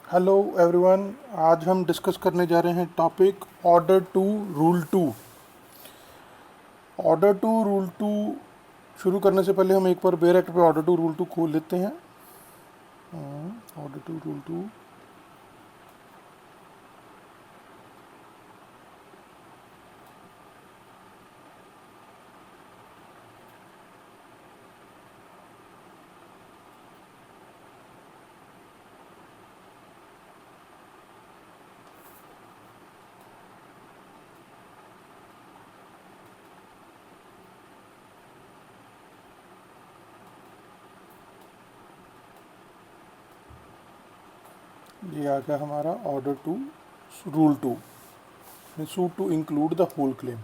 Hello everyone. आज हम discuss करने जा रहे हैं topic order to rule two. Order to rule two शुरू करने से पहले हम एक बार बेयर एक्ट पे ऑर्डर टू रूल टू खोल लेते हैं। ऑर्डर टू रूल टू ये आ गया हमारा order to rule two suit to include the whole claim.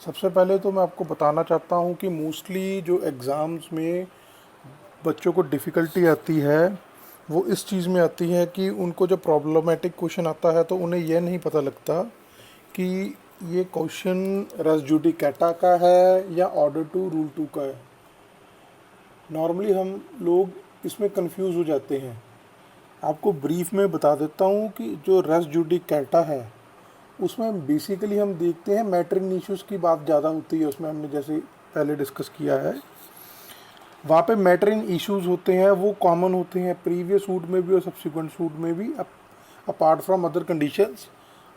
सबसे पहले तो मैं आपको बताना चाहता हूँ कि मोस्टली जो एग्ज़ाम्स में बच्चों को डिफ़िकल्टी आती है वो इस चीज़ में आती है कि उनको जब प्रॉब्लमेटिक क्वेश्चन आता है तो उन्हें यह नहीं पता लगता कि ये क्वेश्चन रेस जुडिकेटा का है या ऑर्डर टू रूल टू का है। नॉर्मली हम लोग इसमें कंफ्यूज हो जाते हैं। आपको ब्रीफ में बता देता हूँ कि जो रेस जुडिकेटा है उसमें बेसिकली हम देखते हैं मैटरिंग इश्यूज़ की बात ज़्यादा होती है। उसमें हमने जैसे पहले डिस्कस किया है, वहाँ पे मैटरिंग इश्यूज़ होते हैं, वो कॉमन होते हैं प्रीवियस सूट में भी और सब्सिक्वेंट सूट में भी, apart from other conditions.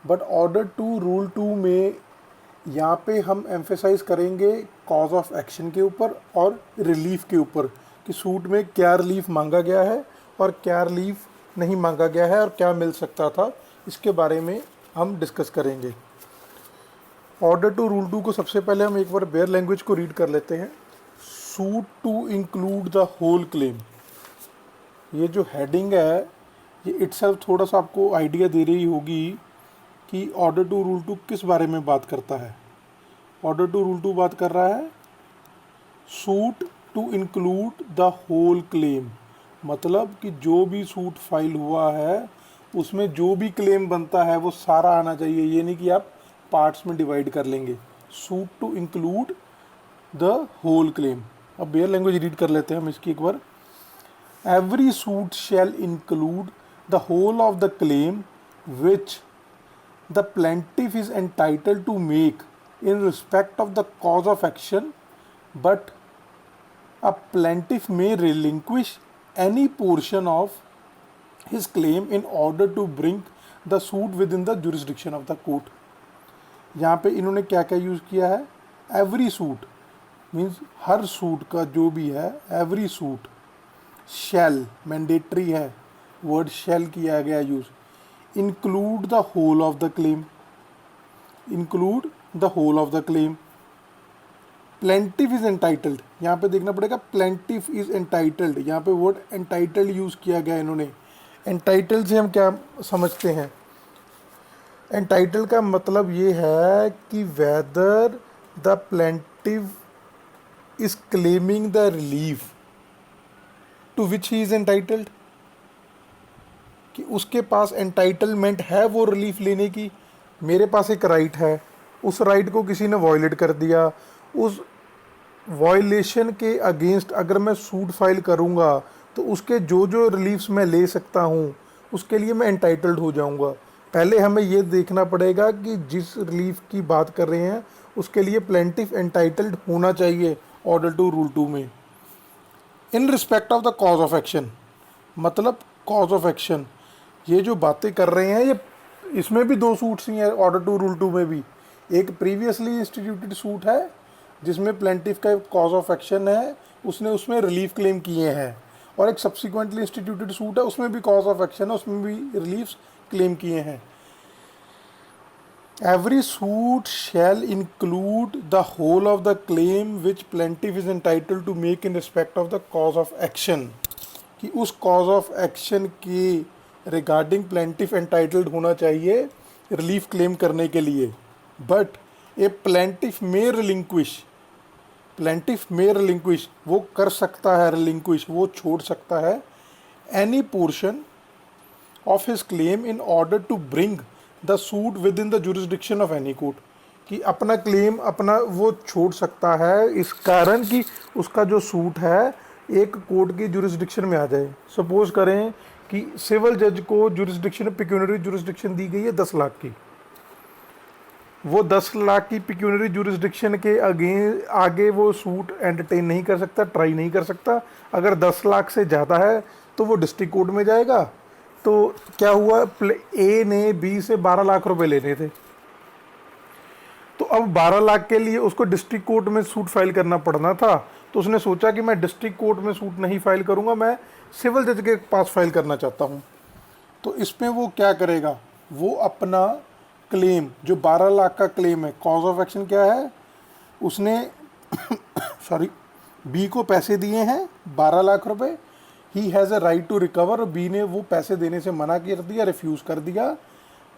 But order to rule two में यहाँ पे हम एम्फेसाइज करेंगे कॉज ऑफ एक्शन के ऊपर और रिलीफ के ऊपर कि सूट में क्या रिलीफ मांगा गया है और क्या रिलीफ नहीं मांगा गया है और क्या मिल सकता था, इसके बारे में हम डिस्कस करेंगे। ऑर्डर टू रूल टू को सबसे पहले हम एक बार बेयर लैंग्वेज को रीड कर लेते हैं। Suit to include the whole claim, ये जो हेडिंग है ये इटसेल्फ थोड़ा सा आपको आइडिया दे रही होगी कि ऑर्डर टू रूल टू किस बारे में बात करता है। ऑर्डर टू रूल टू बात कर रहा है suit to include the whole claim, मतलब कि जो भी सूट फाइल हुआ है उसमें जो भी क्लेम बनता है वो सारा आना चाहिए, ये नहीं कि आप पार्ट्स में डिवाइड कर लेंगे। Suit to include the whole claim. अब बेयर लैंग्वेज रीड कर लेते हैं हम इसकी एक बार। Every suit shall include the whole of the claim which the plaintiff is entitled to make in respect of the cause of action, but a plaintiff may relinquish any portion of his claim in order to bring the suit within the jurisdiction of the court। यहाँ पे इन्होंने क्या क्या use किया है, every suit means हर suit का जो भी है, एवरी सूट शैल मैंडेटरी है, वर्ड शैल किया गया use, include the whole of the claim, include the whole of the claim. Plaintiff is entitled, यहाँ पे देखना पड़ेगा प्लेंटिफ इज एंटाइटल्ड, यहाँ पे वर्ड एंटाइटल्ड यूज़ किया गया इन्होंने। एंटाइटल्ड से हम क्या समझते हैं, एंटाइटल्ड का मतलब ये है कि whether the plaintiff is claiming the relief to which he is entitled, कि उसके पास एंटाइटलमेंट है वो रिलीफ लेने की। मेरे पास एक राइट है, उस राइट को किसी ने वॉयलेट कर दिया, उस वॉयलेशन के अगेंस्ट अगर मैं सूट फाइल करूँगा तो उसके जो जो रिलीफ्स मैं ले सकता हूँ उसके लिए मैं एंटाइटल्ड हो जाऊँगा। पहले हमें ये देखना पड़ेगा कि जिस रिलीफ की बात कर रहे हैं उसके लिए प्लेंटिफ एंटाइटल्ड होना चाहिए ऑर्डर टू रूल टू में। इन respect of the cause of action, मतलब कॉज ऑफ एक्शन, ये जो बातें कर रहे हैं ये इसमें भी दो सूट्स ही हैं ऑर्डर टू रूल टू में भी। एक प्रीवियसली इंस्टीट्यूटेड सूट है जिसमें प्लेंटिफ का कॉज ऑफ एक्शन है, उसने उसमें रिलीफ क्लेम किए हैं, और एक सब्सिक्वेंटली इंस्टीट्यूटेड सूट है उसमें भी कॉज ऑफ एक्शन है, उसमें भी रिलीफ क्लेम किए हैं। Every suit shall include the whole of the claim which plaintiff is entitled to make in respect of the cause of action, कि उस कॉज ऑफ एक्शन के रिगार्डिंग प्लेंटिफ एंटाइटल्ड होना चाहिए रिलीफ क्लेम करने के लिए। बट ए प्लेंटिफ में relinquish, plaintiff में रिलिंक्विश वो कर सकता है, रिलिंक्विश वो छोड़ सकता है, any portion of his claim in order to bring the suit within the jurisdiction of any court, कि अपना क्लेम अपना वो छोड़ सकता है इस कारण कि उसका जो सूट है एक कोर्ट की जुरिस्डिक्शन में आ जाए। सपोज करें कि सिविल जज को जुरिस्डिक्शन, पिक्यूनरी जुरिस्डिक्शन दी गई है 10 लाख की। वो 10 लाख की पिक्यूनरी जुरिस्डिक्शन के आगे वो सूट एंटरटेन नहीं कर सकता, ट्राई नहीं कर सकता। अगर 10 लाख से ज़्यादा है तो वो डिस्ट्रिक्ट कोर्ट में जाएगा। तो क्या हुआ, ए ने बी से 12 लाख रुपए लेने थे, तो अब 12 लाख के लिए उसको डिस्ट्रिक्ट कोर्ट में सूट फाइल करना पड़ना था। तो उसने सोचा कि मैं डिस्ट्रिक्ट कोर्ट में सूट नहीं फाइल करूंगा, मैं सिविल जज के पास फाइल करना चाहता हूं। तो इसमें वो क्या करेगा, वो अपना क्लेम जो 12 लाख का क्लेम है, कॉज ऑफ एक्शन क्या है, उसने सॉरी बी को पैसे दिए हैं 12 लाख रुपए, he has a right to recover. B ने वो पैसे देने से मना कर दिया, रिफ्यूज़ कर दिया,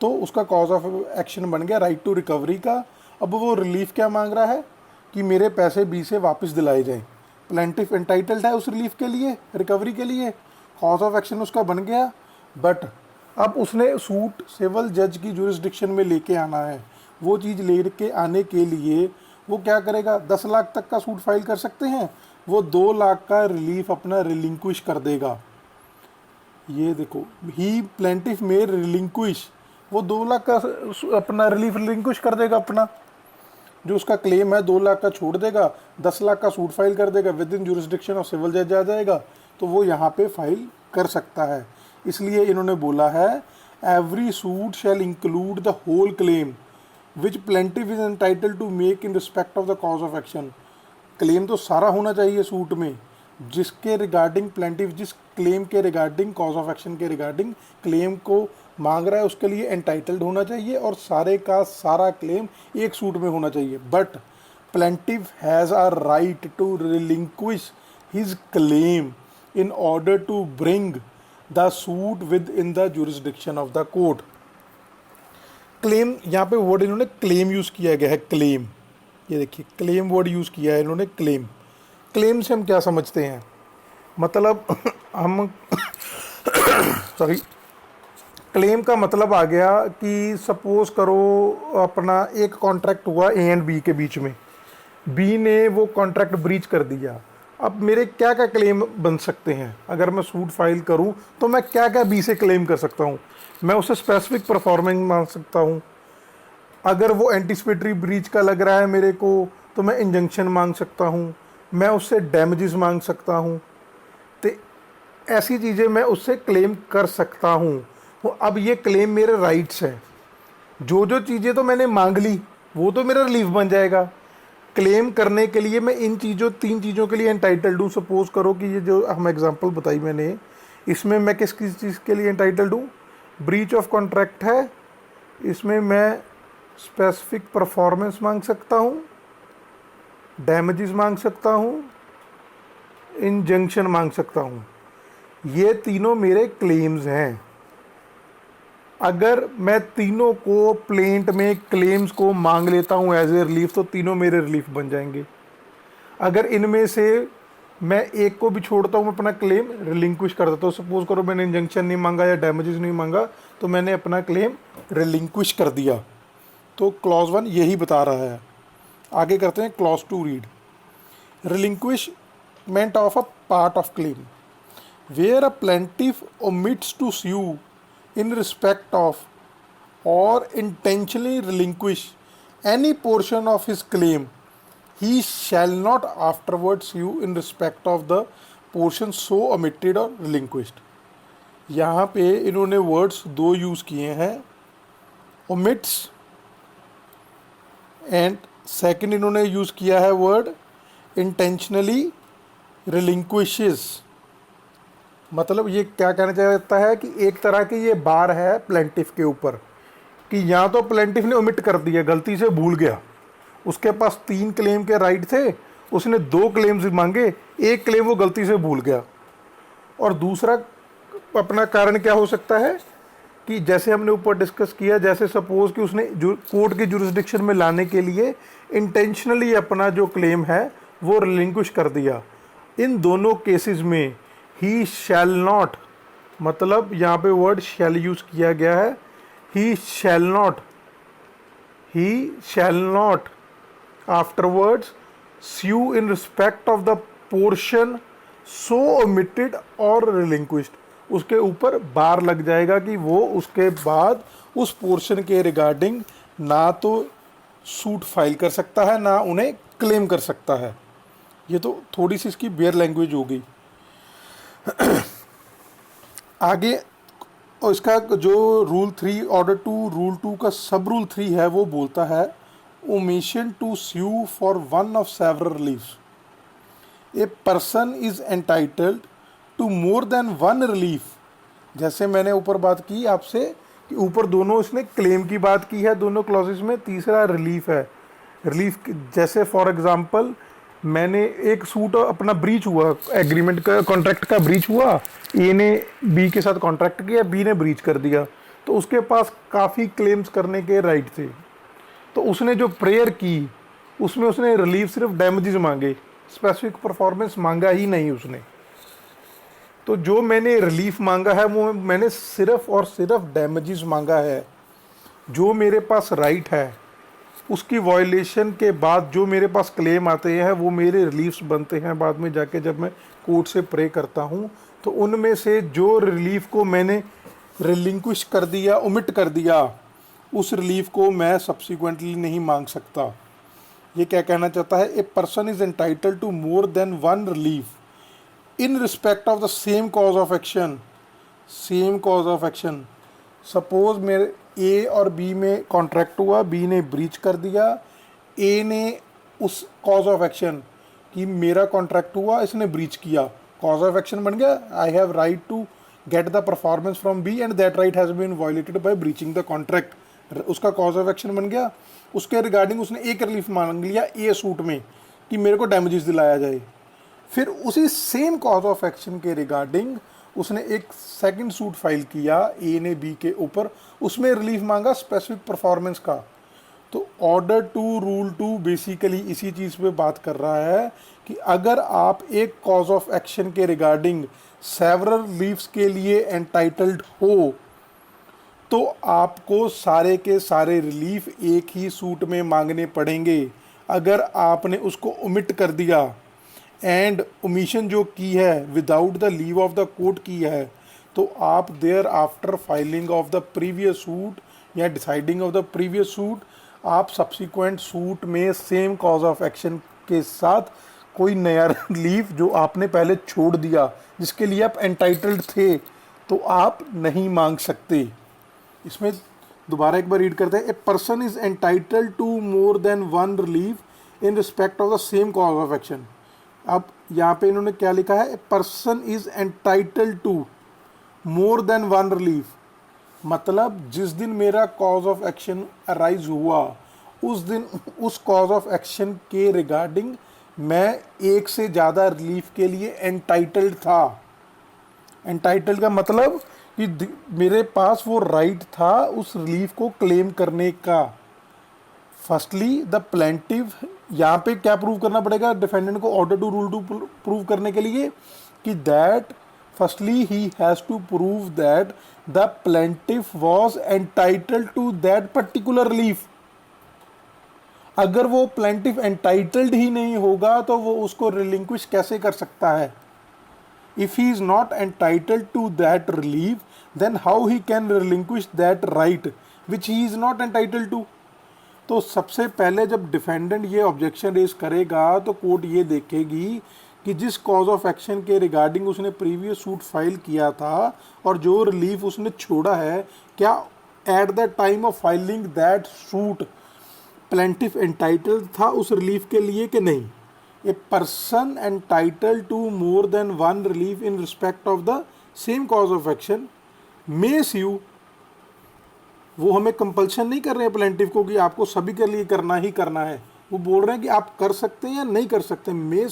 तो उसका कॉज ऑफ एक्शन बन गया राइट टू रिकवरी का। अब वो रिलीफ क्या मांग रहा है कि मेरे पैसे बी से वापस दिलाए जाएं। प्लेंटिफ एंटाइटल्ड है उस रिलीफ के लिए, रिकवरी के लिए, कॉज ऑफ एक्शन उसका बन गया। बट अब उसने सूट सिविल जज की जुरिस्डिक्शन में लेके आना है। वो चीज़ लेके आने के लिए वो क्या करेगा, 10 लाख तक का सूट फाइल कर सकते हैं, वो 2 लाख का रिलीफ अपना रिलिंक्विश कर देगा। ये देखो, ही प्लेंटिफ में रिलिंक्विश, वो 2 लाख का अपना रिलीफ रिलिंक्विश कर देगा, अपना जो उसका क्लेम है 2 लाख का छोड़ देगा, 10 लाख का सूट फाइल कर देगा, within jurisdiction of civil जज आ जाएगा, तो वो यहाँ पे फाइल कर सकता है। इसलिए इन्होंने बोला है every suit shall include the whole claim which plaintiff is entitled to make in respect of the cause of action. Claim तो सारा होना चाहिए सूट में, जिसके रिगार्डिंग प्लेंटिफ जिस क्लेम के रिगार्डिंग, कॉज ऑफ एक्शन के रिगार्डिंग क्लेम को मांग रहा है, उसके लिए एंटाइटल्ड होना चाहिए, और सारे का सारा क्लेम एक सूट में होना चाहिए। But plaintiff has a right to relinquish his claim in order to bring the suit within the jurisdiction of the court. Claim, यहाँ पे वर्ड इन्होंने क्लेम यूज़ किया गया है, क्लेम, ये देखिए क्लेम वर्ड यूज़ किया है इन्होंने, क्लेम। क्लेम से हम क्या समझते हैं, मतलब हम सॉरी क्लेम का मतलब आ गया कि सपोज करो अपना एक कॉन्ट्रैक्ट हुआ ए एंड बी के बीच में, बी ने वो कॉन्ट्रैक्ट ब्रीच कर दिया। अब मेरे क्या क्या क्लेम बन सकते हैं, अगर मैं सूट फाइल करूं तो मैं क्या क्या बी से क्लेम कर सकता हूं। मैं उससे स्पेसिफिक परफॉर्मेंस मांग सकता हूं, अगर वो एंटिसिपेटरी ब्रीच का लग रहा है मेरे को तो मैं इंजंक्शन मांग सकता हूं, मैं उससे डैमेजेस मांग सकता हूं, तो ऐसी चीज़ें मैं उससे क्लेम कर सकता हूं। अब ये क्लेम मेरे राइट्स हैं, जो जो चीज़ें तो मैंने मांग ली वो तो मेरा रिलीफ बन जाएगा। क्लेम करने के लिए मैं इन चीज़ों, 3 चीज़ों के लिए एंटाइटल्ड हूँ। सपोज करो कि ये जो हम एग्जांपल बताई मैंने, इसमें मैं किस किस चीज़ के लिए एंटाइटल्ड हूँ, ब्रीच ऑफ कॉन्ट्रैक्ट है, इसमें मैं स्पेसिफिक परफॉर्मेंस मांग सकता हूँ, डैमेजेस मांग सकता हूँ, इंजंक्शन मांग सकता हूँ। ये तीनों मेरे क्लेम्स हैं। अगर मैं तीनों को प्लेंट में क्लेम्स को मांग लेता हूँ एज ए रिलीफ, तो तीनों मेरे रिलीफ बन जाएंगे। अगर इनमें से मैं एक को भी छोड़ता हूँ, मैं अपना क्लेम रिलिंक्विश कर देता हूँ। सपोज करो मैंने इंजंक्शन नहीं मांगा या डैमेजेस नहीं मांगा, तो मैंने अपना क्लेम रिलिंक्विश कर दिया। तो क्लॉज 1 यही बता रहा है। आगे करते हैं clause 2 read. Relinquishment of a part of claim where a plaintiff omits to sue in respect of or intentionally relinquish any portion of his claim, he shall not afterwards sue in respect of the portion so omitted or relinquished। यहाँ पे इन्होंने words 2 use किए हैं, omits and second इन्होंने use किया है word intentionally relinquishes। मतलब ये क्या कहना चाहता है कि एक तरह की ये बार है प्लेंटिफ के ऊपर कि यहाँ तो प्लेंटिफ ने ओमिट कर दिया, गलती से भूल गया, उसके पास 3 क्लेम के राइट थे, उसने 2 क्लेम्स मांगे, एक क्लेम वो गलती से भूल गया। और दूसरा अपना कारण क्या हो सकता है कि जैसे हमने ऊपर डिस्कस किया, जैसे सपोज कि उसने कोर्ट की जुरिस्डिक्शन में लाने के लिए इंटेंशनली अपना जो क्लेम है वो रिलिंक्विश कर दिया। इन दोनों केसेस में ही शैल नॉट, मतलब यहाँ पे वर्ड शैल यूज़ किया गया है, he shall not afterwards sue in respect of the portion so omitted or relinquished। उसके ऊपर बार लग जाएगा कि वो उसके बाद उस पोर्शन के रिगार्डिंग ना तो सूट फाइल कर सकता है ना उन्हें क्लेम कर सकता है। ये तो थोड़ी सी इसकी बेयर लैंग्वेज हो गई। आगे और इसका जो रूल 3 ऑर्डर टू रूल 2 का सब रूल 3 है वो बोलता है omission to sue for one of several reliefs. A person is entitled to more than one relief. जैसे मैंने ऊपर बात की आपसे कि ऊपर दोनों इसने क्लेम की बात की है दोनों क्लॉजेस में, तीसरा रिलीफ है। रिलीफ जैसे फॉर एग्जांपल मैंने एक सूट अपना ब्रीच हुआ, एग्रीमेंट का कॉन्ट्रैक्ट का ब्रीच हुआ, ए ने बी के साथ कॉन्ट्रैक्ट किया, बी ने ब्रीच कर दिया, तो उसके पास काफ़ी क्लेम्स करने के राइट थे। तो उसने जो प्रेयर की उसमें उसने रिलीफ सिर्फ डैमेजेस मांगे, स्पेसिफिक परफॉर्मेंस मांगा ही नहीं उसने। तो जो मैंने रिलीफ मांगा है वो मैंने सिर्फ और सिर्फ डैमेजेस मांगा है। जो मेरे पास राइट है उसकी वायलेशन के बाद जो मेरे पास क्लेम आते हैं वो मेरे रिलीफ्स बनते हैं बाद में जाके जब मैं कोर्ट से प्रे करता हूँ। तो उनमें से जो रिलीफ को मैंने रिलिंक्विश कर दिया, ओमिट कर दिया, उस रिलीफ को मैं सब्सिक्वेंटली नहीं मांग सकता। ये क्या कहना चाहता है? A person is entitled to more than one relief in respect of the same cause of action. Same cause of action, suppose मेरे ए और बी में कॉन्ट्रैक्ट हुआ, बी ने ब्रीच कर दिया, ए ने उस कॉज ऑफ एक्शन कि मेरा कॉन्ट्रैक्ट हुआ, इसने ब्रीच किया, कॉज ऑफ एक्शन बन गया I have right to get the performance from B and that right has been violated by breaching the contract. उसका कॉज ऑफ एक्शन बन गया। उसके रिगार्डिंग उसने एक रिलीफ मांग लिया ए सूट में कि मेरे को डैमेजेस दिलाया जाए। फिर उसी सेम कॉज ऑफ एक्शन के रिगार्डिंग उसने एक सेकंड सूट फाइल किया ए ने बी के ऊपर, उसमें रिलीफ मांगा स्पेसिफिक परफॉर्मेंस का। तो ऑर्डर टू रूल 2 बेसिकली इसी चीज़ पे बात कर रहा है कि अगर आप एक कॉज ऑफ एक्शन के रिगार्डिंग सेवरल रिलीफ्स के लिए एंटाइटल्ड हो तो आपको सारे के सारे रिलीफ एक ही सूट में मांगने पड़ेंगे। अगर आपने उसको ओमिट कर दिया एंड ओमिशन जो की है without the leave of the court की है, तो आप thereafter filing of the previous suit या deciding of the previous suit आप सब्सिक्वेंट सूट में सेम कॉज ऑफ एक्शन के साथ कोई नया रिलीफ जो आपने पहले छोड़ दिया जिसके लिए आप एंटाइटल्ड थे तो आप नहीं मांग सकते। इसमें दोबारा एक बार रीड करते हैं। A person is entitled to more than one relief in respect of the same cause of action. अब यहाँ पे इन्होंने क्या लिखा है? A person is entitled to more than one relief, मतलब जिस दिन मेरा कॉज ऑफ एक्शन अराइज हुआ उस दिन उस कॉज ऑफ एक्शन के रिगार्डिंग मैं एक से ज़्यादा रिलीफ के लिए एंटाइटल्ड था। एंटाइटल्ड का मतलब कि मेरे पास वो राइट था उस रिलीफ को क्लेम करने का। फर्स्टली द प्लेंटिव, यहाँ पे क्या प्रूव करना पड़ेगा डिफेंडेंट को ऑर्डर टू रूल 2 प्रूव करने के लिए कि that firstly he has to prove that the plaintiff was entitled to that particular relief. अगर वो प्लेंटिव एंटाइटल्ड ही नहीं होगा तो वो उसको रिलिंक्विश कैसे कर सकता है? If he is not entitled to that relief, then how he can relinquish that right which he is not entitled to? तो सबसे पहले जब डिफेंडेंट ये ऑब्जेक्शन रेज करेगा तो कोर्ट ये देखेगी कि जिस कॉज ऑफ एक्शन के रिगार्डिंग उसने प्रीवियस सूट फाइल किया था और जो रिलीफ उसने छोड़ा है, क्या at the time of filing that suit plaintiff entitled था उस रिलीफ के लिए कि नहीं। A person entitled to more than one relief in respect of the same cause of action may sue. वो हमें कंपल्शन नहीं कर रहे हैं प्लेंटिफ को कि आपको सभी के लिए करना ही करना है, वो बोल रहे हैं कि आप कर सकते हैं या नहीं कर सकते। मे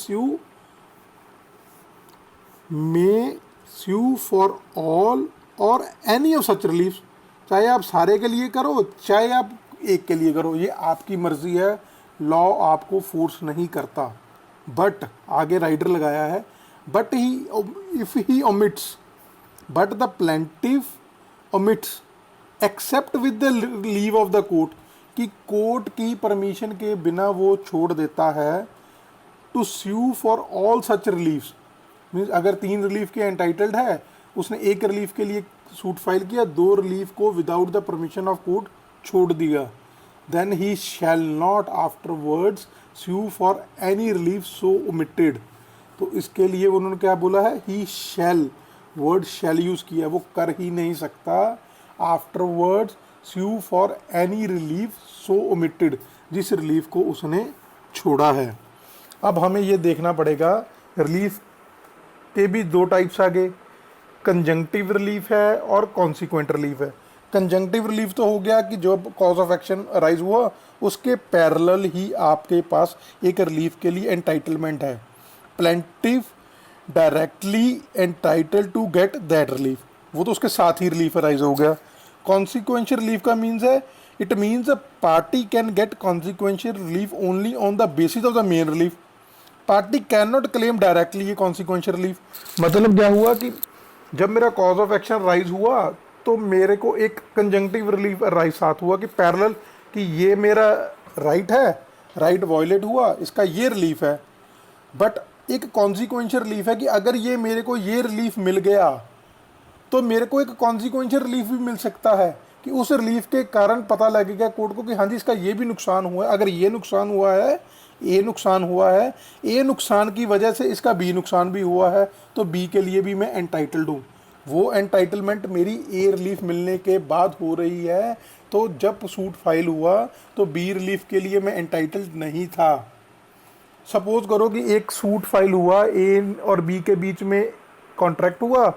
स्यू फॉर ऑल और एनी ऑफ सच रिलीफ, चाहे आप सारे के लिए करो चाहे आप एक के लिए करो, ये आपकी मर्जी है, लॉ आपको फोर्स नहीं करता। बट आगे राइडर लगाया है but he if he omits, but the plaintiff omits except with the leave of the court, कि कोर्ट की परमिशन के बिना वो छोड़ देता है to sue for all such reliefs. Means अगर 3 रिलीफ के एंटाइटल्ड है उसने एक रिलीफ के लिए सूट फाइल किया, 2 रिलीफ को without the permission of court छोड़ दिया, then he shall not afterwards sue for any relief so omitted. तो इसके लिए उन्होंने क्या बोला है, he shell, word shell use किया, वो कर ही नहीं सकता afterwards sue for any relief so omitted, जिस रिलीफ को उसने छोड़ा है। अब हमें ये देखना पड़ेगा, रिलीफ के भी 2 टाइप्स आ गए, कंजंक्टिव रिलीफ है और कॉन्सिक्वेंट रिलीफ है। कंजंक्टिव रिलीफ तो हो गया कि जो कॉज ऑफ एक्शन अराइज हुआ उसके पैरेलल ही आपके पास एक रिलीफ के लिए एंटाइटलमेंट है। Plaintiff directly entitled to get that relief, वो तो उसके साथ ही रिलीफ अराइज हो गया। कॉन्सिक्वेंशियल रिलीफ का मीन्स है, it means a party can get consequential relief only on the basis of the main relief. Party can not claim directly ये कॉन्सिक्वेंशियल रिलीफ। मतलब क्या हुआ कि जब मेरा कॉज ऑफ एक्शन राइज हुआ तो मेरे को एक कंजंक्टिव रिलीफ राइज साथ हुआ कि पैरेलल कि ये मेरा राइट है, राइट वायलेट हुआ, इसका ये रिलीफ है। बट एक कॉन्सिक्वेंशियल रिलीफ है कि अगर ये मेरे को ये रिलीफ मिल गया तो मेरे को एक कॉन्सिक्वेंशियल रिलीफ भी मिल सकता है कि उस रिलीफ के कारण पता लगेगा कोर्ट को कि हाँ जी इसका ये भी नुकसान हुआ है, अगर ये नुकसान हुआ है, ए नुकसान हुआ है, ए नुकसान की वजह से इसका बी नुकसान भी हुआ है, तो बी के लिए भी मैं एंटाइटल्ड हूँ। वो एंटाइटलमेंट मेरी ए रिलीफ मिलने के बाद हो रही है, तो जब सूट फाइल हुआ तो बी रिलीफ के लिए मैं एंटाइटल्ड नहीं था। सपोज करो कि एक सूट फाइल हुआ, ए और बी के बीच में कॉन्ट्रैक्ट हुआ,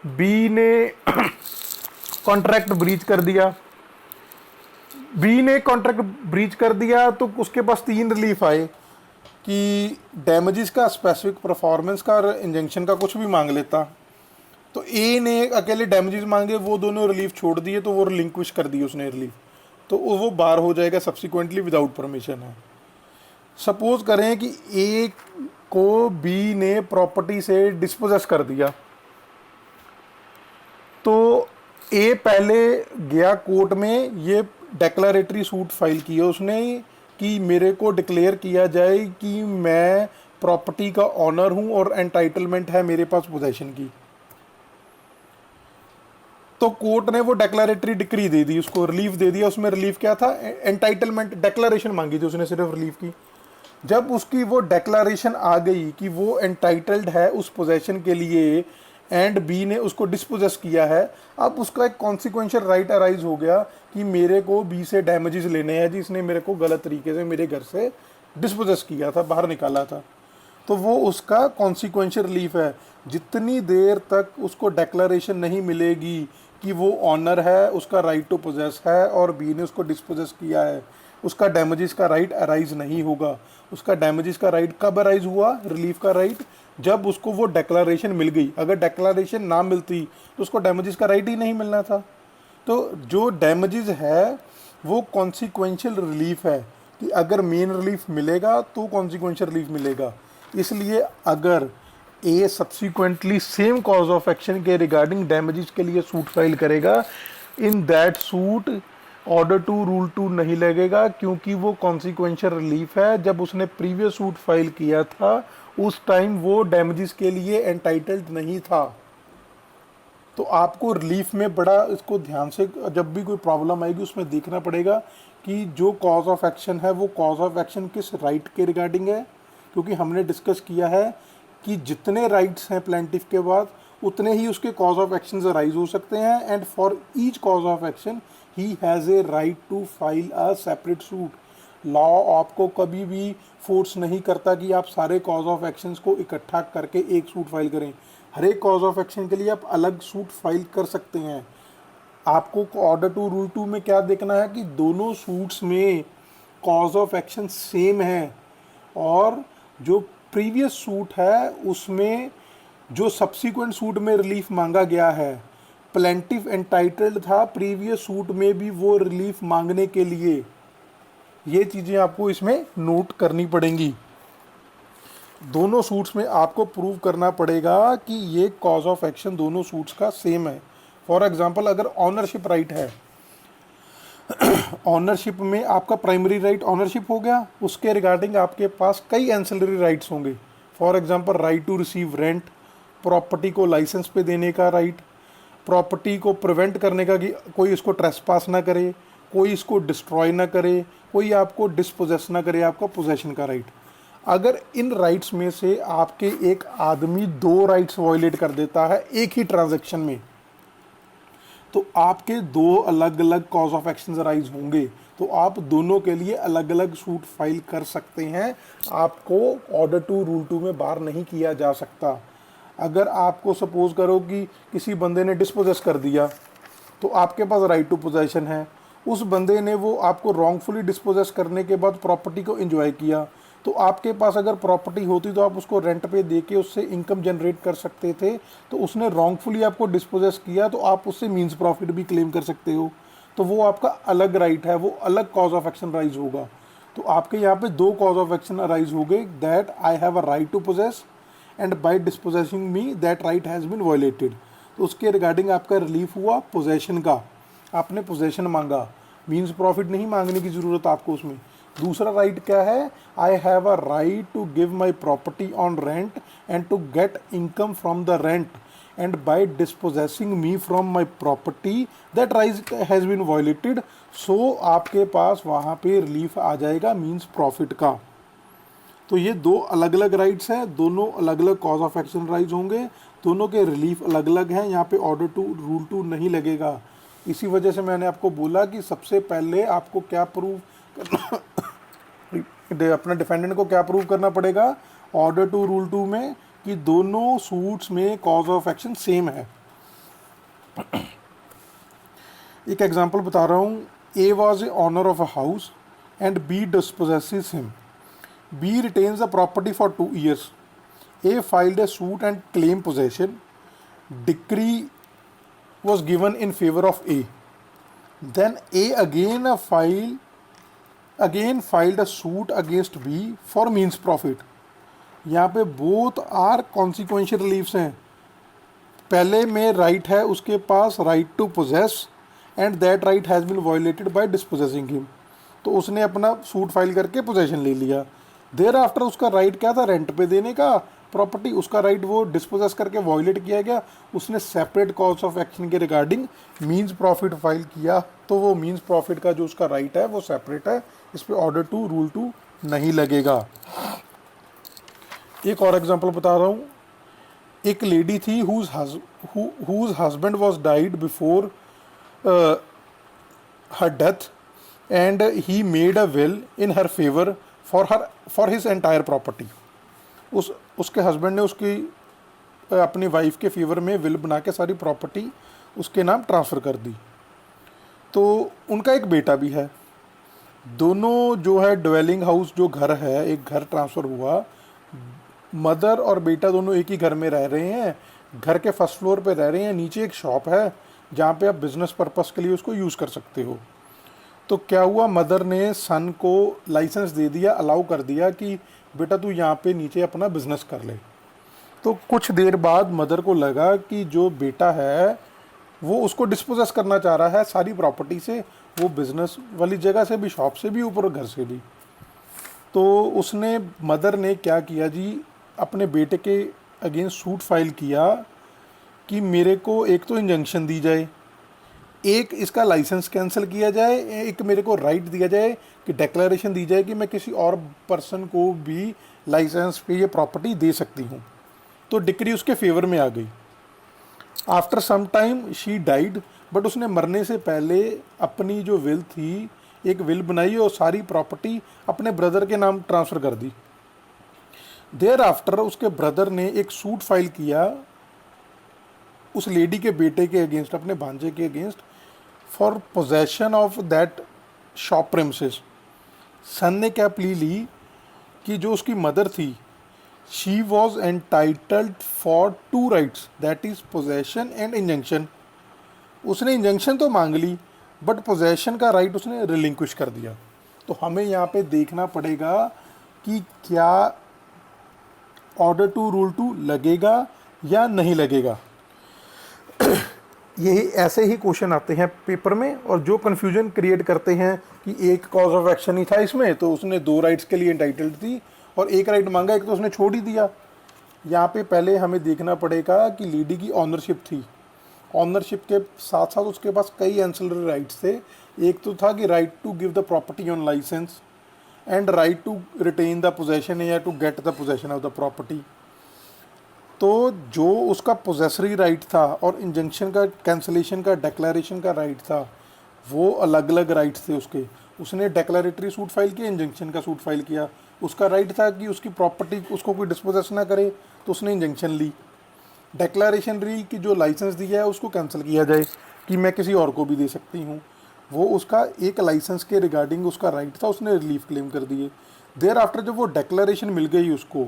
बी ने कॉन्ट्रैक्ट ब्रीच कर दिया, बी ने कॉन्ट्रैक्ट ब्रीच कर दिया तो उसके पास 3 रिलीफ आए कि डैमेजेस का, स्पेसिफिक परफॉर्मेंस का और इंजंक्शन का कुछ भी मांग लेता। तो ए ने अकेले डैमेजेस मांगे, वो दोनों रिलीफ छोड़ दिए, तो वो रिलिंक्विश कर दी उसने रिलीफ, तो वो बार हो जाएगा सब्सिक्वेंटली विदाउट परमिशन है। सपोज करें कि ए को बी ने प्रॉपर्टी से डिस्पोजेस कर दिया, तो ए पहले गया कोर्ट में, ये डेक्लारेटरी सूट फाइल किया उसने कि मेरे को डिक्लेयर किया जाए कि मैं प्रॉपर्टी का ऑनर हूं और एंटाइटलमेंट है मेरे पास पोजेशन की। तो कोर्ट ने वो डेक्लारेटरी डिक्री दे दी, उसको रिलीफ दे दिया। उसमें रिलीफ क्या था, एंटाइटलमेंट डिक्लेरेशन मांगी थी उसने सिर्फ रिलीफ की। जब उसकी वो डेक्लारेशन आ गई कि वो एंटाइटल्ड है उस पोजेशन के लिए एंड बी ने उसको डिस्पोजेस किया है, अब उसका एक कॉन्सिक्वेंशियल राइट अराइज हो गया कि मेरे को बी से डैमेजेस लेने हैं, जिसने मेरे को गलत तरीके से मेरे घर से डिस्पोजेस किया था, बाहर निकाला था। तो वो उसका कॉन्सिक्वेंशियल रिलीफ है। जितनी देर तक उसको डेक्लारेशन नहीं मिलेगी कि वो ऑनर है, उसका राइट टू पोजेस है और बी ने उसको डिस्पोजेस किया है, उसका डैमेजेस का राइट अराइज नहीं होगा। उसका डैमेजेस का राइट कब अराइज हुआ, रिलीफ का राइट, जब उसको वो डेक्लारेशन मिल गई। अगर डेक्लारेशन ना मिलती तो उसको डैमेजेस का राइट ही नहीं मिलना था। तो जो डैमेजेस है वो कॉन्सिक्वेंशियल रिलीफ है कि अगर मेन रिलीफ मिलेगा तो कॉन्सिक्वेंशियल रिलीफ मिलेगा। इसलिए अगर A subsequently same cause of action के रिगार्डिंग डैमेजेस के लिए सूट फाइल करेगा, in that suit order to rule 2 नहीं लगेगा, क्योंकि वो कॉन्सिक्वेंशियल रिलीफ है। जब उसने प्रीवियस सूट फाइल किया था उस टाइम वो डैमेजेस के लिए एंटाइटल्ड नहीं था। तो आपको रिलीफ में बड़ा इसको ध्यान से, जब भी कोई प्रॉब्लम आएगी उसमें देखना पड़ेगा कि जो कॉज ऑफ एक्शन है वो कॉज ऑफ एक्शन किस राइट के रिगार्डिंग है, क्योंकि हमने डिस्कस किया है कि जितने राइट्स हैं प्लेंटिफ के बाद उतने ही उसके कॉज ऑफ एक्शन अराइज हो सकते हैं, and for each cause of action he has a right to file a separate suit. Law आपको कभी भी फोर्स नहीं करता कि आप सारे कॉज ऑफ एक्शंस को इकट्ठा करके एक सूट फाइल करें। हर एक कॉज ऑफ एक्शन के लिए आप अलग सूट फाइल कर सकते हैं। आपको ऑर्डर टू रूल 2 में क्या देखना है कि दोनों सूट्स में कॉज ऑफ एक्शन सेम है, और जो प्रीवियस सूट है उसमें जो सब्सिक्वेंट सूट में रिलीफ मांगा गया है, प्लेंटिफ एंटाइटल्ड था प्रीवियस सूट में भी वो रिलीफ मांगने के लिए। ये चीज़ें आपको इसमें नोट करनी पड़ेंगी। दोनों सूट्स में आपको प्रूव करना पड़ेगा कि ये कॉज ऑफ एक्शन दोनों सूट्स का सेम है। फॉर एग्जांपल अगर ऑनरशिप राइट है, ऑनरशिप में आपका प्राइमरी राइट ऑनरशिप हो गया, उसके रिगार्डिंग आपके पास कई एंसिलरी राइट्स होंगे। For example right to receive rent, property को लाइसेंस पे देने का राइट, प्रॉपर्टी को प्रिवेंट करने का कि कोई इसको ट्रेसपास ना करे, कोई इसको डिस्ट्रॉय ना करे, कोई आपको डिस्पोजेस ना करे, आपका पोजेशन का राइट। अगर इन राइट्स में से आपके एक आदमी 2 राइट्स वायलेट कर देता है एक ही ट्रांजैक्शन में, तो आपके 2 अलग अलग कॉज ऑफ एक्शन राइज होंगे, तो आप दोनों के लिए अलग अलग सूट फाइल कर सकते हैं। आपको ऑर्डर टू रूल 2 में बाहर नहीं किया जा सकता। अगर आपको सपोज करो कि किसी बंदे ने डिस्पोजेस कर दिया, तो आपके पास राइट टू पोजेशन है। उस बंदे ने वो आपको रॉन्गफुली डिस्पोजेस करने के बाद प्रॉपर्टी को एंजॉय किया, तो आपके पास अगर प्रॉपर्टी होती तो आप उसको रेंट पे दे के उससे इनकम जनरेट कर सकते थे। तो उसने रॉन्गफुली आपको डिस्पोजेस किया, तो आप उससे मीन्स प्रॉफिट भी क्लेम कर सकते हो। तो वो आपका अलग राइट है, वो अलग कॉज ऑफ एक्शन राइज होगा। तो आपके यहाँ पे 2 कॉज ऑफ एक्शन राइज हो गए, that I have a right to possess and by dispossessing me that right has been violated. तो उसके रिगार्डिंग आपका रिलीफ हुआ पोजेशन का, आपने पोजेशन मांगा, मीन्स प्रॉफिट नहीं मांगने की ज़रूरत आपको उसमें। दूसरा राइट क्या है, I have a right to give my property on rent and to get income from the rent and by dispossessing me from my property that right has been violated. So आपके पास वहाँ पे relief आ जाएगा means profit का। तो ये 2 अलग अलग राइट्स हैं, दोनों अलग अलग कॉज ऑफ एक्शन राइज होंगे, दोनों के रिलीफ अलग अलग हैं। यहाँ पे ऑर्डर टू रूल 2 नहीं लगेगा। इसी वजह से मैंने आपको बोला कि सबसे पहले आपको क्या प्रूव करना अपना डिफेंडेंट को क्या प्रूव करना पड़ेगा ऑर्डर टू रूल 2 में, कि दोनों सूट्स में कॉज ऑफ एक्शन सेम है। एक एग्जांपल बता रहा हूँ, A was a owner of a house and B dispossesses him. B retains the property for 2 years. A filed a suit and claimed possession. Decree was given in favor of A. Then A again filed a suit against B for means profit. यहाँ पे both are consequential reliefs हैं। पहले में right है उसके पास right to possess and that right has been violated by dispossessing him. तो उसने अपना सूट फाइल करके पोजेशन ले लिया। देयर आफ्टर उसका राइट क्या था, रेंट पे देने का प्रॉपर्टी, उसका राइट वो डिस्पोजेस करके वायलेट किया गया। उसने सेपरेट कॉज ऑफ एक्शन के रिगार्डिंग मींस प्रॉफिट फाइल किया, तो वो मींस प्रॉफिट का जो उसका राइट है वो सेपरेट है, इस पर ऑर्डर टू रूल 2 नहीं लगेगा। एक और एग्जांपल बता रहा हूँ। एक लेडी थी whose husband was died before her death and he made a will in her favor for his entire property. उसके हस्बैंड ने उसकी अपनी वाइफ के फेवर में विल बना के सारी प्रॉपर्टी उसके नाम ट्रांसफ़र कर दी। तो उनका एक बेटा भी है। दोनों जो है ड्वेलिंग हाउस जो घर है, एक घर ट्रांसफ़र हुआ। मदर और बेटा दोनों एक ही घर में रह रहे हैं, घर के फर्स्ट फ्लोर पे रह रहे हैं। नीचे एक शॉप है जहाँ पे आप बिज़नेस पर्पस के लिए उसको यूज़ कर सकते हो। तो क्या हुआ, मदर ने सन को लाइसेंस दे दिया, अलाउ कर दिया कि बेटा तू यहाँ पे नीचे अपना बिज़नेस कर ले। तो कुछ देर बाद मदर को लगा कि जो बेटा है वो उसको डिस्पोजेस करना चाह रहा है सारी प्रॉपर्टी से, वो बिज़नेस वाली जगह से भी, शॉप से भी, ऊपर घर से भी। तो उसने मदर ने क्या किया जी, अपने बेटे के अगेंस्ट सूट फाइल किया कि मेरे को एक तो इंजंक्शन दी जाए, एक इसका लाइसेंस कैंसिल किया जाए, एक मेरे को राइट दिया जाए कि डिक्लेरेशन दी जाए कि मैं किसी और पर्सन को भी लाइसेंस पे ये प्रॉपर्टी दे सकती हूँ। तो डिक्री उसके फेवर में आ गई। After some time she died, but उसने मरने से पहले अपनी जो विल थी, एक विल बनाई और सारी प्रॉपर्टी अपने ब्रदर के नाम ट्रांसफ़र कर दी। देयर आफ्टर उसके ब्रदर ने एक सूट फाइल किया उस लेडी के बेटे के अगेंस्ट, अपने भांजे के against, for possession of that shop premises. Son ने क्या प्ली ली कि जो उसकी मदर थी, she was entitled for 2 rights, that is possession and injunction. उसने इंजंक्शन तो मांग ली बट पोजेशन का राइट उसने रिलिंक्विश कर दिया। तो हमें यहाँ पे देखना पड़ेगा कि क्या ऑर्डर टू रूल 2 लगेगा या नहीं लगेगा। यही ऐसे ही क्वेश्चन आते हैं पेपर में, और जो कन्फ्यूजन क्रिएट करते हैं कि एक कॉज ऑफ एक्शन ही था इसमें, तो उसने 2 राइट्स के लिए एंटाइटल्ड थी और एक राइट मांगा, एक तो उसने छोड़ ही दिया। यहाँ पे पहले हमें देखना पड़ेगा कि लेडी की ऑनरशिप थी, ऑनरशिप के साथ साथ उसके पास कई एंसिलरी राइट्स थे। एक तो था कि right to give the property on license and right to retain the possession या to get the possession of the property. तो जो उसका पोजेसरी राइट था और इंजंक्शन का, कैंसलेशन का, डिक्लेरेशन का राइट था, वो अलग अलग राइट्स थे उसके। उसने डिक्लेरेटरी सूट फाइल किया, इंजंक्शन का सूट फाइल किया। उसका राइट था कि उसकी प्रॉपर्टी उसको कोई डिस्पोजेस ना करे, तो उसने इंजंक्शन ली। डिक्लेरेशन री की जो लाइसेंस दिया है उसको कैंसिल किया जाए कि मैं किसी और को भी दे सकती हूँ, वो उसका एक लाइसेंस के रिगार्डिंग उसका राइट था, उसने रिलीफ क्लेम कर दिए। देयर आफ्टर जब वो डिक्लेरेशन मिल गई उसको,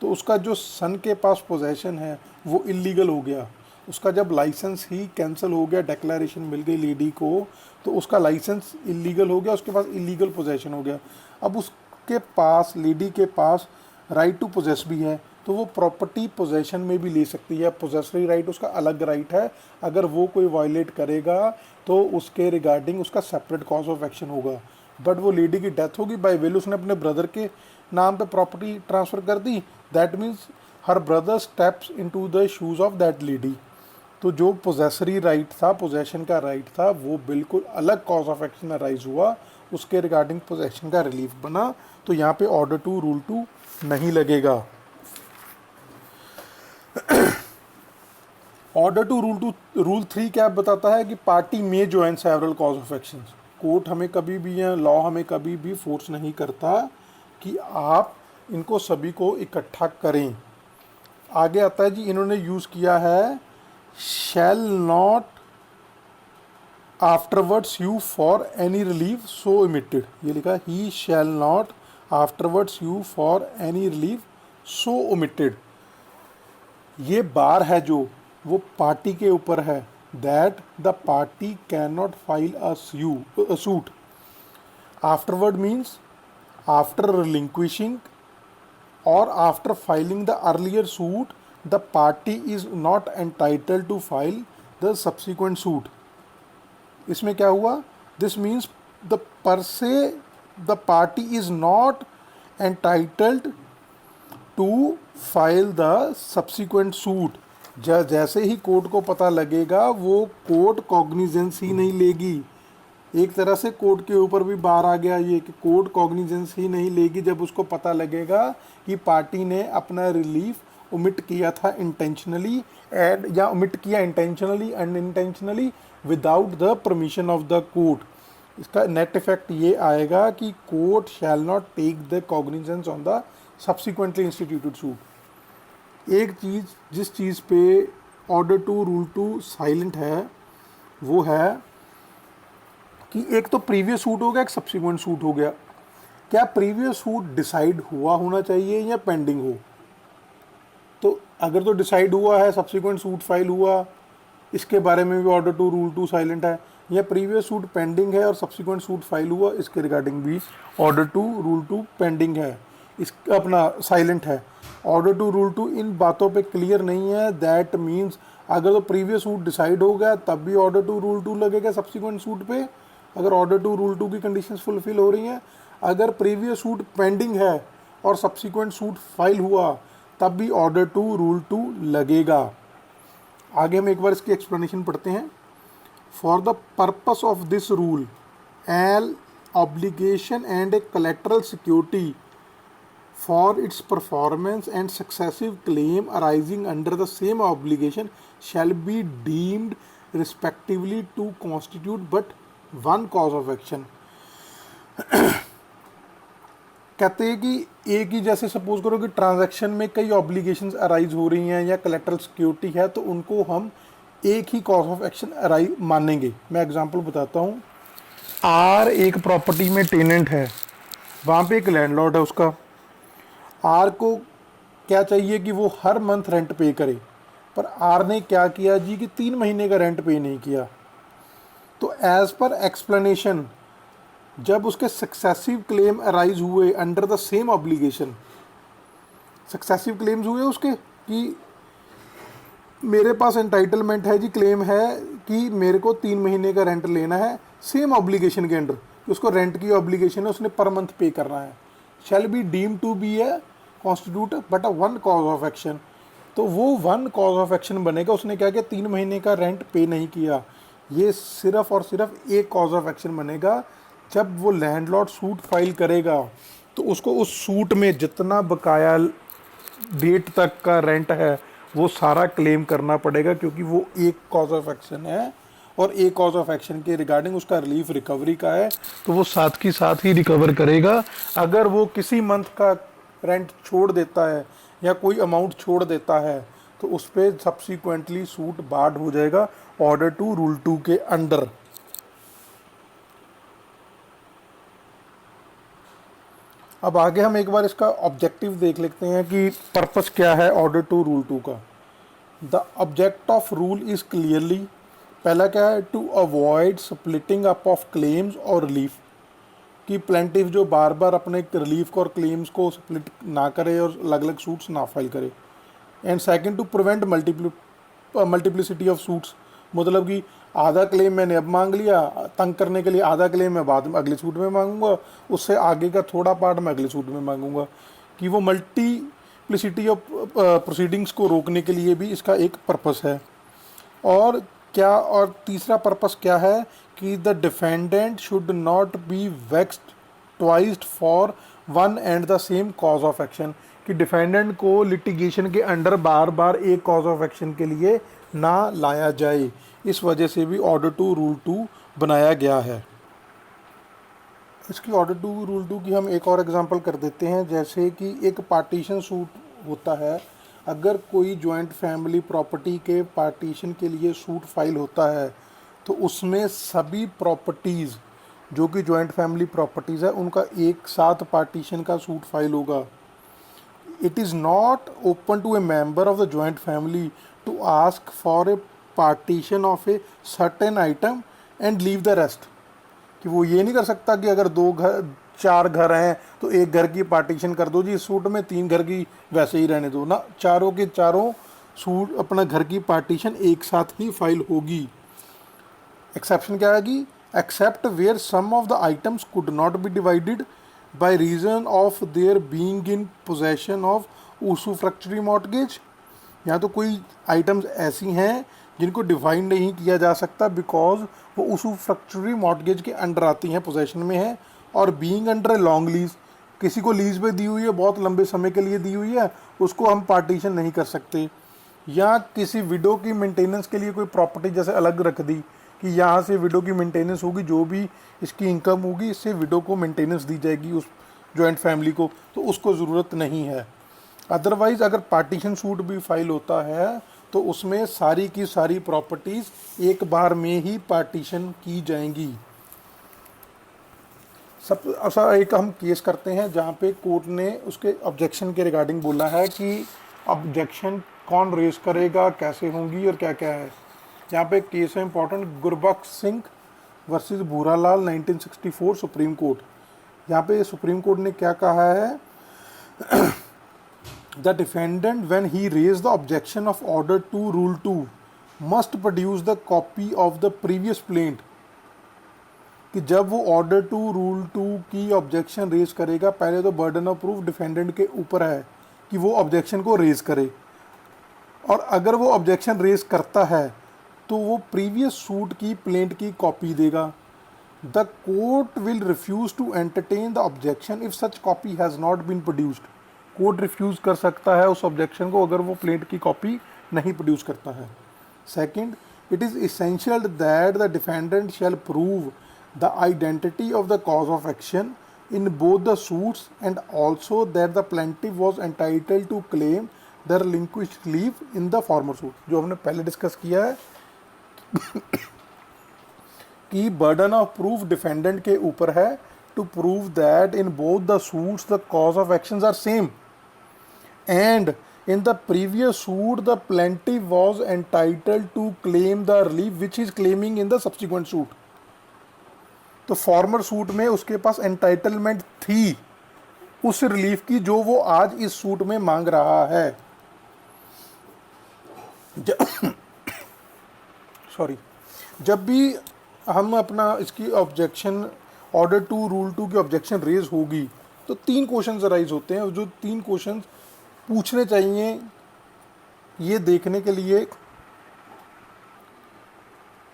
तो उसका जो सन के पास पोजेशन है वो इलीगल हो गया। उसका जब लाइसेंस ही कैंसिल हो गया, डिक्लेरेशन मिल गई लेडी को, तो उसका लाइसेंस इलीगल हो गया, उसके पास इलीगल पोजेशन हो गया। अब उसके पास, लेडी के पास राइट टू पोजेस भी है, तो वो प्रॉपर्टी पोजेशन में भी ले सकती है। पोजेसरी राइट उसका अलग राइट है, अगर वो कोई वायलेट करेगा तो उसके रिगार्डिंग उसका सेपरेट कॉज ऑफ एक्शन होगा। बट वो लेडी की डेथ होगी, बाय विल उसने अपने ब्रदर के नाम पे प्रॉपर्टी ट्रांसफ़र कर दी, that means her brother steps into the shoes of that lady. तो जो पोजेसरी राइट था, पोजेशन का राइट था, वो बिल्कुल अलग कॉज ऑफ एक्शन अराइज हुआ, उसके रिगार्डिंग पोजेशन का रिलीफ बना। तो यहाँ पे ऑर्डर टू रूल 2 नहीं लगेगा। ऑर्डर टू रूल 3 क्या बताता है कि पार्टी में join several cause of actions. Court हमें कभी भी, या लॉ हमें कभी भी फोर्स नहीं करता कि आप इनको सभी को इकट्ठा करें। आगे आता है जी, इन्होंने यूज़ किया है shall not afterwards sue for any relief so omitted. ये लिखा he shall not afterwards sue for any relief so omitted. ये बार है जो वो पार्टी के ऊपर है, that the party can not file a suit afterward means after relinquishing और after filing the earlier suit the party is not entitled to file the subsequent suit. इसमें क्या हुआ, दिस मीन्स द पर से the party is not entitled to file the subsequent suit. जैसे ही court को पता लगेगा, वो कोर्ट कॉग्निजेंस ही नहीं लेगी। एक तरह से कोर्ट के ऊपर भी बार आ गया ये कि कोर्ट कॉग्निजेंस ही नहीं लेगी जब उसको पता लगेगा कि पार्टी ने अपना रिलीफ ओमिट किया था इंटेंशनली, एंड या ओमिट किया intentionally and intentionally without the permission of the court. इसका नेट इफेक्ट ये आएगा कि court shall not take the cognizance on the subsequently instituted suit. एक चीज़ जिस चीज़ पे ऑर्डर टू रूल 2 साइलेंट है, वो है कि एक तो प्रीवियस सूट हो गया, एक सब्सिक्वेंट सूट हो गया। क्या प्रीवियस सूट डिसाइड हुआ होना चाहिए या पेंडिंग हो? तो अगर तो डिसाइड हुआ है, सब्सिक्वेंट सूट फाइल हुआ, इसके बारे में भी ऑर्डर टू रूल 2 साइलेंट है। या प्रीवियस सूट पेंडिंग है और सब्सिक्वेंट सूट फाइल हुआ, इसके रिगार्डिंग भी ऑर्डर टू रूल 2 पेंडिंग है, इसका अपना साइलेंट है। ऑर्डर टू रूल 2 इन बातों पे क्लियर नहीं है। दैट मीन्स अगर तो प्रीवियस सूट डिसाइड हो गया तब भी ऑर्डर टू रूल 2 लगेगा सब्सिक्वेंट सूट पे, अगर ऑर्डर टू रूल 2 की कंडीशंस फुलफिल हो रही हैं। अगर प्रीवियस सूट पेंडिंग है और सब्सिक्वेंट सूट फाइल हुआ, तब भी ऑर्डर टू रूल 2 लगेगा। आगे हम एक बार इसकी एक्सप्लेनेशन पढ़ते हैं। For the purpose of this rule an obligation and A collateral security for its performance and successive claim arising under the same obligation shall be deemed respectively to constitute but one cause of action। कहते हैं कि एक ही, जैसे suppose करो कि transaction में कई obligations arise हो रही हैं या कलेक्ट्रल सिक्योरिटी है, तो उनको हम एक ही कॉज ऑफ एक्शन अराइज मानेंगे। मैं एग्जांपल बताता हूँ। आर एक प्रॉपर्टी में टेनेंट है, वहाँ पे एक लैंडलॉर्ड है उसका। आर को क्या चाहिए कि वो हर मंथ रेंट पे करे, पर आर ने क्या किया जी कि 3 महीने का रेंट पे नहीं किया। तो एज पर एक्सप्लेनेशन, जब उसके सक्सेसिव क्लेम अराइज हुए under the same obligation, successive claims हुए उसके कि मेरे पास एंटाइटलमेंट है जी, क्लेम है कि मेरे को 3 महीने का रेंट लेना है सेम ऑब्लिगेशन के अंडर, उसको रेंट की ऑब्लिगेशन है, उसने पर मंथ पे करना है। Shall be deem to be है constitute but a one cause of action. तो वो वन कॉज ऑफ एक्शन बनेगा, उसने क्या किया, 3 महीने का रेंट पे नहीं किया, ये सिर्फ और सिर्फ एक कॉज ऑफ एक्शन बनेगा। जब वो लैंडलॉर्ड सूट फाइल करेगा तो उसको उस सूट में जितना बकाया डेट तक का रेंट है वो सारा क्लेम करना पड़ेगा, क्योंकि वो एक कॉज ऑफ एक्शन है और एक कॉज ऑफ एक्शन के रिगार्डिंग उसका रिलीफ रिकवरी का है, तो वो साथ की साथ ही रिकवर करेगा। अगर वो किसी मंथ का रेंट छोड़ देता है या कोई अमाउंट छोड़ देता है तो उस पर सब्सिक्वेंटली सूट बार्ड हो जाएगा ऑर्डर टू रूल 2 के अंडर। अब आगे हम एक बार इसका ऑब्जेक्टिव देख लेते हैं कि पर्पस क्या है ऑर्डर टू रूल 2 का। The object of rule is clearly, पहला क्या है, to avoid splitting up of claims और रिलीफ, कि प्लेंटिफ जो बार बार अपने रिलीफ और क्लेम्स को स्प्लिट ना करे और अलग अलग सूट्स ना फाइल करे। And second, to prevent multiplicity of suits, मतलब कि आधा क्लेम मैंने अब मांग लिया, तंग करने के लिए आधा क्लेम मैं बाद में अगले सूट में मांगूंगा, उससे आगे का थोड़ा पार्ट मैं अगले सूट में मांगूंगा, कि वो मल्टीप्लिसिटी ऑफ प्रोसीडिंग्स को रोकने के लिए भी इसका एक पर्पस है। और क्या, और तीसरा पर्पस क्या है कि the defendant should not be vexed twiced for one and the same cause of action, कि डिफेंडेंट को लिटिगेशन के अंडर बार बार एक कॉज ऑफ एक्शन के लिए ना लाया जाए। इस वजह से भी ऑर्डर टू रूल 2 बनाया गया है। इसकी ऑर्डर टू रूल 2 की हम एक और एग्जांपल कर देते हैं, जैसे कि एक पार्टीशन सूट होता है। अगर कोई जॉइंट फैमिली प्रॉपर्टी के पार्टीशन के लिए सूट फाइल होता है तो उसमें सभी प्रॉपर्टीज़ जो कि जॉइंट फैमिली प्रॉपर्टीज़ है उनका एक साथ पार्टीशन का सूट फाइल होगा। It is not open to a member of the joint family to ask for a partition of a certain item and leave the rest, कि वो ये नहीं कर सकता कि अगर 4 घर हैं तो एक घर की पार्टीशन कर दो जी इस सूट में, 3 घर की वैसे ही रहने दो ना, चारों के चारों सूट अपना घर की पार्टीशन एक साथ ही फाइल होगी। एक्सेप्शन क्या है कि except where some of the items could not be divided by reason of there being in possession of usufructuary mortgage, या तो कोई आइटम्स ऐसी हैं जिनको डिवाइड नहीं किया जा सकता बिकॉज वो यूसुफ्रक्चुअरी मॉर्टगेज के अंडर आती हैं, पोजेशन में है, और being under a long lease, किसी को लीज पे दी हुई है, बहुत लंबे समय के लिए दी हुई है, उसको हम पार्टीशन नहीं कर सकते। या किसी विडो की मेंटेनेंस के लिए कोई प्रॉपर्टी जैसे अलग रख दी कि यहाँ से विडो की मेंटेनेंस होगी, जो भी इसकी इनकम होगी इससे विडो को मेंटेनेंस दी जाएगी उस जॉइंट फैमिली को, तो उसको ज़रूरत नहीं है। अदरवाइज़ अगर पार्टीशन सूट भी फाइल होता है तो उसमें सारी की सारी प्रॉपर्टीज़ एक बार में ही पार्टीशन की जाएंगी। सब ऐसा एक हम केस करते हैं जहाँ पे कोर्ट ने उसके ऑब्जेक्शन के रिगार्डिंग बोला है कि ऑब्जेक्शन कौन रेज करेगा, कैसे होंगी और क्या क्या है। यहाँ पे केस है important, Gurbaksh Singh versus Bhuralal 1964 Supreme Court. यहाँ पे सुप्रीम कोर्ट ने क्या कहा है, the defendant when he raise the objection of order to rule 2 must produce the copy of the previous plaint, कि जब वो ऑर्डर टू रूल 2 की ऑब्जेक्शन रेज करेगा पहले तो बर्डन ऑफ प्रूफ डिफेंडेंट के ऊपर है कि वो ऑब्जेक्शन को रेज करे, और अगर वो ऑब्जेक्शन रेज करता है तो वो प्रीवियस सूट की प्लेंट की कॉपी देगा। The court will refuse to entertain the objection if such copy has not been produced, court refuse कर सकता है उस ऑब्जेक्शन को अगर वो प्लेंट की कॉपी नहीं प्रोड्यूस करता है। Second, it is essential that the defendant shall prove the identity of the cause of action in both the suits and also that the plaintiff was entitled to claim the relinquished leave in the former suit, जो हमने पहले discuss किया है कि burden of proof defendant के ऊपर है to prove that in both the suits the cause of actions are same and in the previous suit the plaintiff was entitled to claim the relief which is claiming in the subsequent suit। तो farmer suit में उसके पास entitlement थी उस relief की जो वो आज इस सूट में मांग रहा है। सॉरी, जब भी हम अपना इसकी ऑब्जेक्शन ऑर्डर टू रूल 2 की ऑब्जेक्शन रेज होगी तो 3 क्वेश्चंस अराइज होते हैं, जो 3 क्वेश्चंस पूछने चाहिए ये देखने के लिए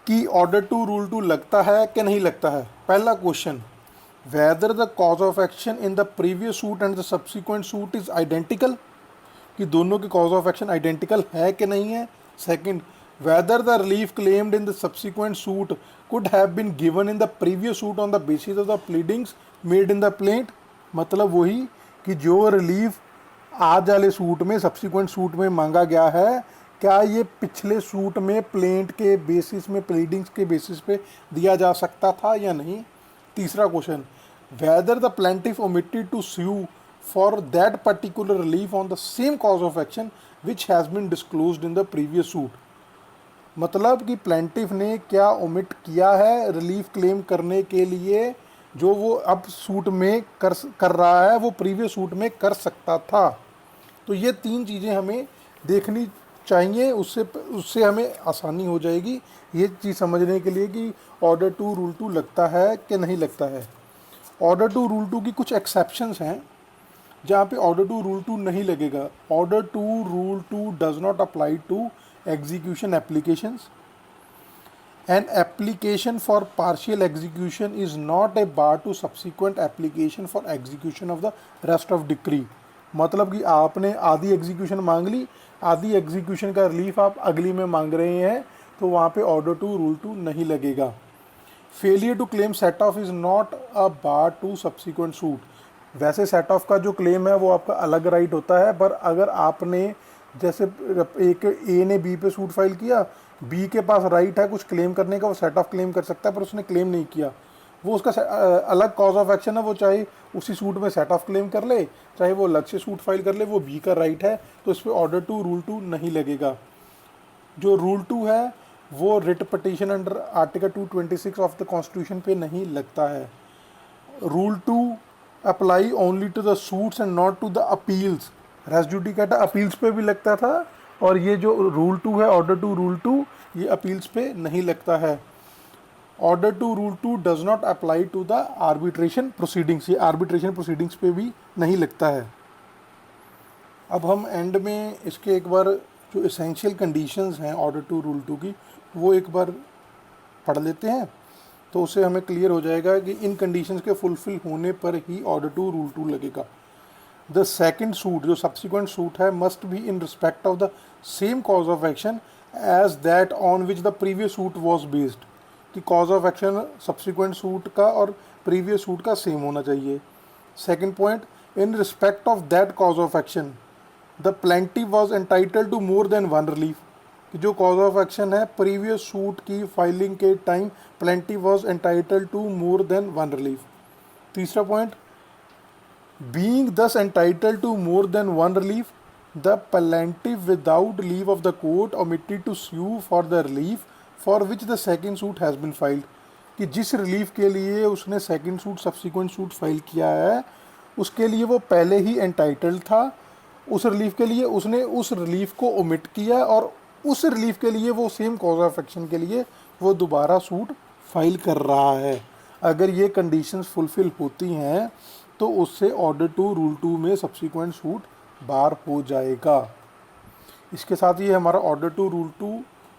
कि ऑर्डर टू रूल टू लगता है कि नहीं लगता है। पहला question, whether the cause of action in the previous suit and the subsequent suit is identical, कि दोनों के कॉज ऑफ एक्शन आइडेंटिकल है कि नहीं है। Second, whether the relief claimed in the subsequent suit could have been given in the previous suit on the basis of the pleadings made in the plaint, मतलब वही कि जो relief आज वाले सूट में सब्सिक्वेंट सूट में मांगा गया है, क्या ये पिछले सूट में प्लेंट के बेसिस में, प्लीडिंग्स के बेसिस पे दिया जा सकता था या नहीं। तीसरा question, whether the plaintiff omitted to sue for that particular relief on the same cause of action which has been disclosed in the previous suit, मतलब कि प्लेंटिफ ने क्या ओमिट किया है रिलीफ क्लेम करने के लिए, जो वो अब सूट में कर रहा है वो प्रीवियस सूट में कर सकता था। तो ये 3 चीज़ें हमें देखनी चाहिए, उससे हमें आसानी हो जाएगी ये चीज़ समझने के लिए कि ऑर्डर टू रूल टू लगता है कि नहीं लगता है। ऑर्डर टू रूल टू की कुछ एक्सेप्शंस हैं जहाँ पे ऑर्डर टू रूल टू नहीं लगेगा। Order to rule two does not apply to execution applications. An application for partial execution is not a bar to subsequent application for execution of the rest of decree, मतलब कि आपने आधी execution मांग ली, आधी execution का relief आप अगली में मांग रहे हैं, तो वहाँ पे ऑर्डर टू रूल टू नहीं लगेगा। Failure to claim set off is not a bar to subsequent suit, वैसे सेट ऑफ का जो क्लेम है वो आपका अलग राइट होता है, पर अगर आपने जैसे एक ए ने बी पे सूट फाइल किया, बी के पास राइट है कुछ क्लेम करने का, वो सेट ऑफ क्लेम कर सकता है, पर उसने क्लेम नहीं किया, वो उसका अलग कॉज ऑफ एक्शन है, वो चाहे उसी सूट में सेट ऑफ क्लेम कर ले, चाहे वो अलग से सूट फाइल कर ले, वो बी का राइट है, तो इस पर ऑर्डर टू रूल टू नहीं लगेगा। जो रूल टू है वो writ petition under article 226 of the constitution पे नहीं लगता है। Rule two apply only to the suits and not to the appeals. Res judicata appeals पे भी लगता था, और ये जो रूल टू है ऑर्डर टू रूल टू, ये अपील्स पे नहीं लगता है। Order to rule two does not apply to the arbitration proceedings, ये आर्बिट्रेशन प्रोसीडिंग्स पे भी नहीं लगता है। अब हम एंड में इसके एक बार जो एसेंशियल कंडीशंस हैं ऑर्डर टू रूल टू की, वो एक बार पढ़ लेते हैं, तो उससे हमें क्लियर हो जाएगा कि इन कंडीशंस के फुलफिल होने पर ही ऑर्डर टू रूल टू लगेगा। द सेकेंड सूट, जो सब्सिक्वेंट सूट है, must be in respect of the same cause of action as that on which the previous suit was based, कि cause of action subsequent suit का और previous suit का same होना चाहिए। Second point, in respect of that cause of action the plaintiff was entitled to more than one relief, कि जो cause of action है previous suit की filing के time plaintiff was entitled to more than one relief. तीसरा point, being thus entitled to more than one relief, the plaintiff without leave of the court omitted to sue for the relief for which the second suit has been filed, कि जिस relief के लिए उसने second suit subsequent suit file किया है उसके लिए वो पहले ही एंटाइटल्ड था, उस रिलीफ के लिए उसने उस रिलीफ को ओमिट किया, और उस रिलीफ के लिए वो सेम कॉज ऑफ एक्शन के लिए वो दोबारा सूट फाइल कर रहा है। अगर ये कंडीशंस फुलफिल होती हैं तो उससे ऑर्डर टू रूल टू में सब्सिक्वेंट सूट बार हो जाएगा। इसके साथ ही हमारा ऑर्डर टू रूल टू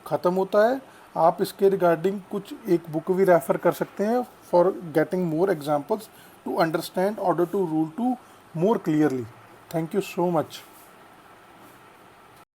ख़त्म होता है। आप इसके रिगार्डिंग कुछ एक बुक भी रेफ़र कर सकते हैं for getting more examples to understand order to rule to more clearly. Thank you so much.